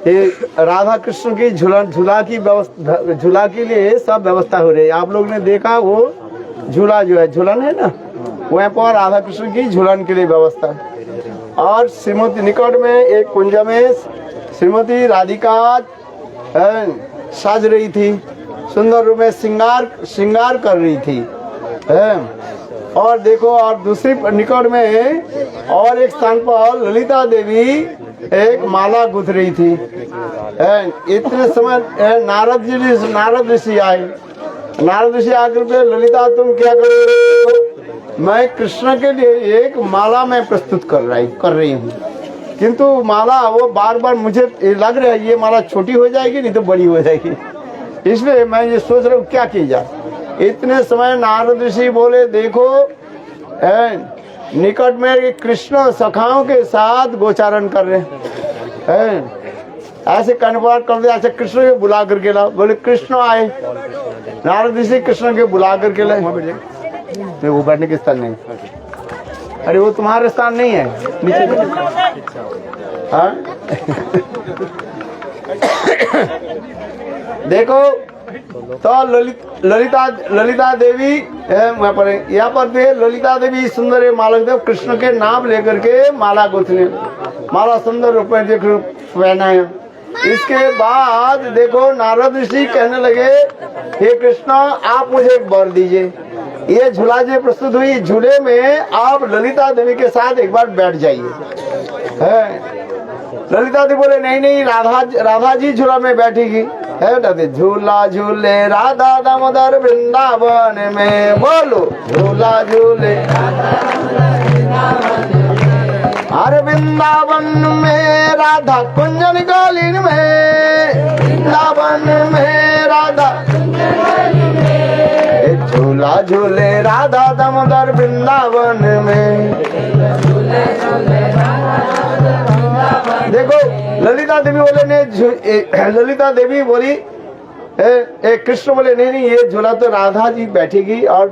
ये राधा कृष्ण की झूला की व्यवस्था, झूला के लिए सब व्यवस्था हो रही है। आप लोग ने देखा वो झूला जो है, झूलन है ना, वहाँ पर राधा कृष्ण की झूलन के लिए व्यवस्था। और श्रीमती निकट में एक कुंज में श्रीमती राधिका साज रही थी, सुंदर रूप में श्रृंगार कर रही थी। और देखो, और दूसरी निकट में और एक स्थान पर ललिता देवी एक माला गूंथ रही थी। इतने समय नारद ऋषि आए। नारद ऋषि आकर के, ललिता तुम क्या कर रही हो? मैं कृष्ण के लिए एक माला मैं प्रस्तुत कर रही हूँ, किंतु माला वो बार बार मुझे लग रहा है ये माला छोटी हो जाएगी, नहीं तो बड़ी हो जाएगी, इसलिए मैं ये सोच रहा हूँ क्या की जाए। इतने समय नारद ऋषि बोले, देखो निकट में कृष्ण सखाओं के साथ गोचारण कर रहे हैं। ऐसे कन्वर्ट कर दिया, ऐसे कृष्ण के बुला करके लाओ। बोले कृष्ण आए, नारद ऋषि कृष्ण के बुला करके लाए। नहीं, वो बैठने के स्थान नहीं। अरे वो तुम्हारा स्थान नहीं है, नीचे। हाँ देखो, तो ललिता देवी यहाँ पर ललिता देवी सुंदर माला देव कृष्ण के नाम लेकर के माला गुथने, माला सुंदर रूप में देख पहना है। इसके बाद देखो नारद ऋषि कहने लगे, हे कृष्ण आप मुझे एक वर दीजिए। ये झूला जो प्रस्तुत हुई, झूले में आप ललिता देवी के साथ एक बार बैठ जाइए। ललिता देवी बोले नहीं, राधा जी झूला में बैठेगी। झूला झूले राधा दामोदर वृंदावन में, बोलो झूला झूले अरे वृंदावन में राधा कुंजन कालीन में, वृंदावन में राधा झूला झूले राधा दामोदर वृंदावन में। देखो ललिता देवी बोले ललिता देवी बोली, कृष्ण बोले नहीं, ये झूला तो राधा जी बैठेगी और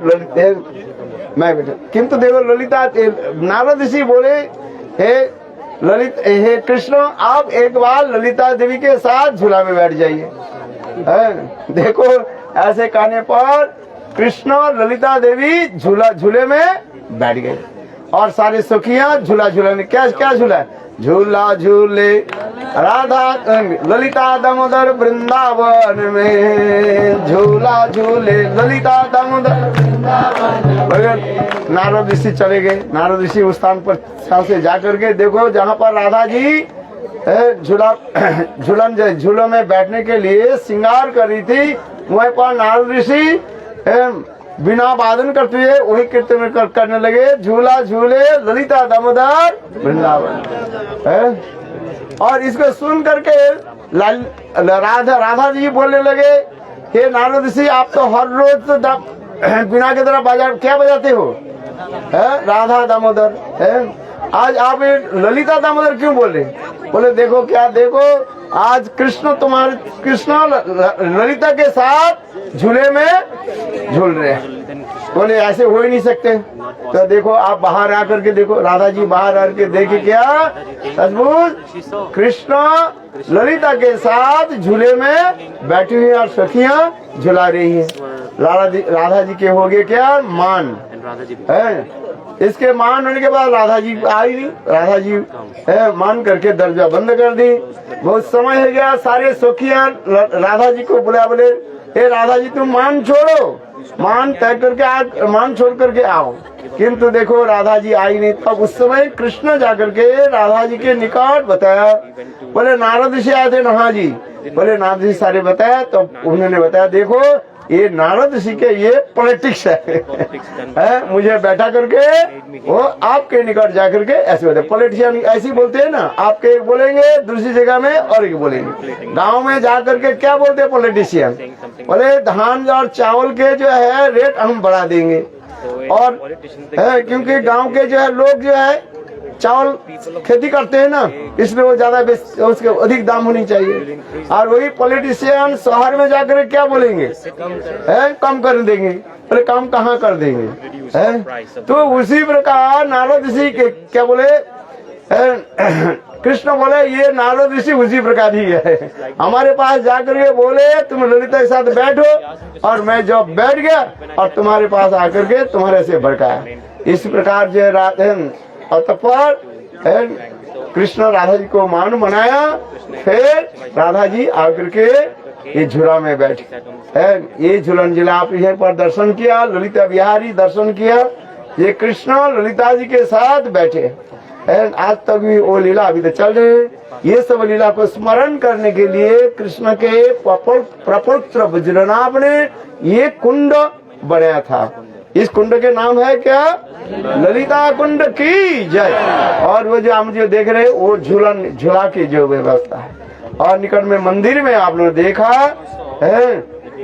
मैं बैठा। किंतु देखो ललिता, नारद ऋषि बोले, हे कृष्ण आप एक बार ललिता देवी के साथ झूला में बैठ जाइए। देखो ऐसे कहने पर कृष्ण और ललिता देवी झूले में बैठ गए और सारी सखियां झूला झूला। क्या झूला? झूला झूले राधा ललिता दामोदर वृंदावन में, झूला झूले ललिता दामोदर। नारद ऋषि चले गए। नारद ऋषि उस स्थान पर से जाकर के देखो जहाँ पर राधा जी झूलों में बैठने के लिए श्रृंगार कर रही थी, वहीं पर नारद ऋषि बिना वादन करते हुए वही कीर्तन करने लगे, झूला झूले ललिता दामोदर वृंदावन। और इसको सुन करके राधा जी बोलने लगे, हे नारद ऋषि आप तो हर रोज तो बिना की तरह क्या बजाते हो? राधा दामोदर। आज आप ललिता दामोदर क्यों बोले? बोले देखो क्या, देखो आज कृष्ण ललिता के साथ झूले में झूल रहे हैं। बोले ऐसे हो ही नहीं सकते। तो देखो आप बाहर आकर के देखो, राधा जी बाहर आकर के देखे क्या सचमुच कृष्ण ललिता के साथ झूले में बैठी हुई और सखियां झुला रही है। राधा जी के हो गए क्या मान है। इसके मान होने के बाद राधा जी आई नहीं। राधा जी मान करके दरवाजा बंद कर दी। बहुत समय हो गया, सारे सखियां राधा जी को बुला, बोले हे राधा जी तुम मान छोड़ो, मान तय करके मान छोड़ करके आओ। किंतु देखो राधा जी आई नहीं। तब उस समय कृष्ण जाकर के राधा जी के निकट बताया, बोले नारद ऋषि आए थे। हाँ जी। बोले नारद ऋषि सारे बताया। तो उन्होंने बताया देखो ये नारद ऋषि के ये पॉलिटिक्स है। मुझे बैठा करके वो आपके निकट जाकर के ऐसे बोलते, पॉलिटिशियन ऐसे बोलते हैं ना, आपके एक बोलेंगे दूसरी जगह में और एक बोलेंगे। गांव में जाकर के क्या बोलते हैं पॉलिटिशियन? बोले धान और चावल के जो है रेट हम बढ़ा देंगे, और क्योंकि गाँव के जो है लोग जो है चावल खेती करते हैं ना, इसलिए वो ज्यादा उसके अधिक दाम होनी चाहिए। और वही पॉलिटिशियन शहर में जाकर क्या बोलेंगे? कम कर देंगे। बोले कम कहाँ कर देंगे? तो उसी प्रकार नारद ऋषि के क्या बोले, कृष्ण बोले ये नारद ऋषि उसी प्रकार ही है। हमारे पास जाकर के बोले तुम ललिता के साथ बैठो, और मैं जब बैठ गया और तुम्हारे पास आकर के तुम्हारे से भड़काया। इस प्रकार जो अतःपर कृष्ण राधा जी को मान बनाया। फिर राधा जी आकर के ये झूला में बैठे। ये झूलन जिला आप यहाँ पर दर्शन किया, ललिता बिहारी दर्शन किया। ये कृष्ण ललिता जी के साथ बैठे। आज तक भी वो लीला अभी तो चल रही है। ये सब लीला को स्मरण करने के लिए कृष्ण के प्रपुत्र वज्रनाभ ने ये कुंड बनाया था। इस कुंड के नाम है क्या? ललिता कुंड की जय। और वो जो हम जो देख रहे हैं वो झूला की जो व्यवस्था है। और निकट में मंदिर में आपने देखा है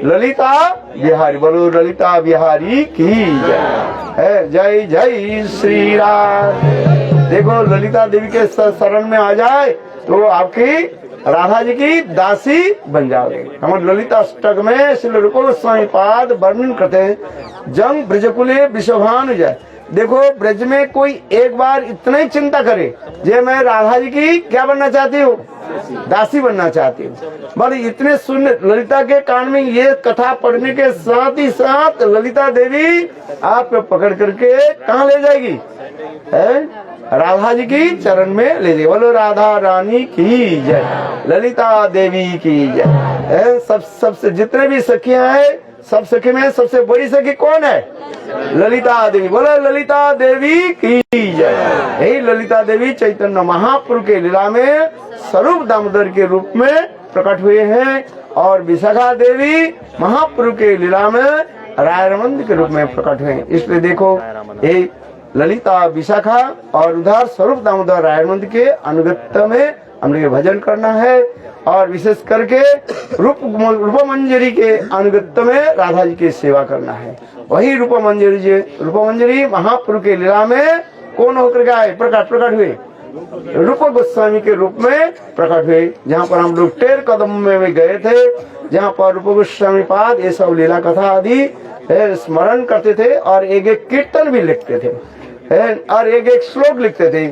ललिता बिहारी। बोलो ललिता बिहारी की जय। जय जय श्री राम। देखो ललिता देवी के शरण में आ जाए तो आपकी राधा जी की दासी बन जाओगे। हम ललिता अष्टक में श्री रूप गोस्वामी पाद वर्णन करते हैं। जंग ब्रजकुले विश्वभानु जय। देखो ब्रज में कोई एक बार इतना ही चिंता करे जे मैं राधा जी की क्या बनना चाहती हूँ? दासी बनना चाहती हूँ। बड़े इतने सुन ललिता के कान में ये कथा पढ़ने के साथ ही साथ ललिता देवी आपको पकड़ करके कहाँ ले जाएगी? राधा जी की चरण में ले जाएगी। बोलो राधा रानी की जय, ललिता देवी की जय। सबसे जितने भी सखियां हैं, सब सखी में सबसे बड़ी सखी कौन है? ललिता देवी। बोलो ललिता देवी की जय। यही ललिता देवी चैतन्य महाप्रभु के लीला में स्वरूप दामोदर के रूप में प्रकट हुए हैं, और विशाखा देवी महाप्रभु के लीला में रायरमंद के रूप में प्रकट हुए। इसलिए देखो ये ललिता विशाखा और उधर स्वरूप दामोदर रायरमंद के अनुगत्य में हम लोग भजन करना है, और विशेष करके रूप मंजरी के अनुगत्य में राधा जी की सेवा करना है। वही रूप मंजरी महाप्रभु के लीला में कौन होकर गए? प्रकट हुए रूप गोस्वामी के रूप में प्रकट हुए। जहाँ पर हम लोग टेर कदम में गए थे, जहाँ पर रूप गोस्वामी पाद ये सब लीला कथा आदि स्मरण करते थे, और एक एक कीर्तन भी लिखते थे, और एक एक श्लोक लिखते थे।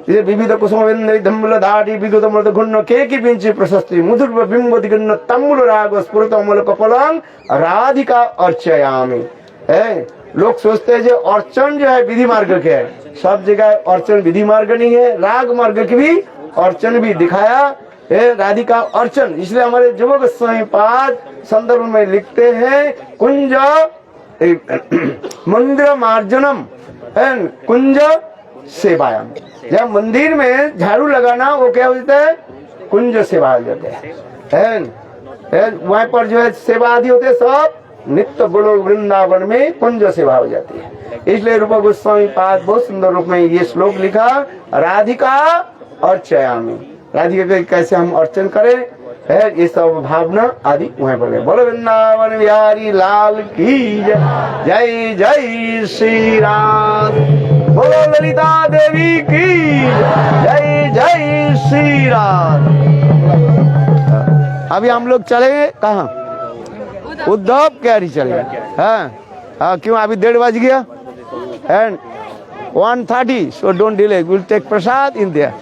विविध कुसुम धाटी विगत मृत घुन्न के की पिंची प्रशस्ति मधुर बिंब दिगन्न तम्बुल राग स्फुरत अमल कपलंग राधिका अर्चयामी। लोग सोचते हैं जो अर्चन जो है विधि मार्ग के है। सब जगह अर्चन विधि मार्ग नहीं है, राग मार्ग की भी अर्चन भी दिखाया राधिका अर्चन। इसलिए हमारे युवक गोस्वामी पाद संदर्भ में लिखते हैं कुंज मंदिर मार्जनम कुंज सेवायाम। जब मंदिर में झाड़ू लगाना वो क्या होता है? कुंज सेवा हो जाते हैं। वहाँ पर जो है सेवा आदि होते हैं, सब नित्य गुरु वृंदावन में कुंज सेवा हो जाती है। इसलिए रूप गोस्वामी पाद बहुत सुंदर रूप में ये श्लोक लिखा, राधिका अर्चयामि। राधिका के कैसे हम अर्चन करें है, ये सब भावना आदि वहाँ पर। बोलो वृंदावन बिहारी लाल की जय। जय जय श्री राम। बोलो ललिता देवी की जय। जय श्री राम। अभी हम लोग चलेंगे कहाँ? उद्धव कैरी चले। हाँ क्यों? अभी 1:30 बज गया, 1:30, so don't delay. We'll take prasad in there.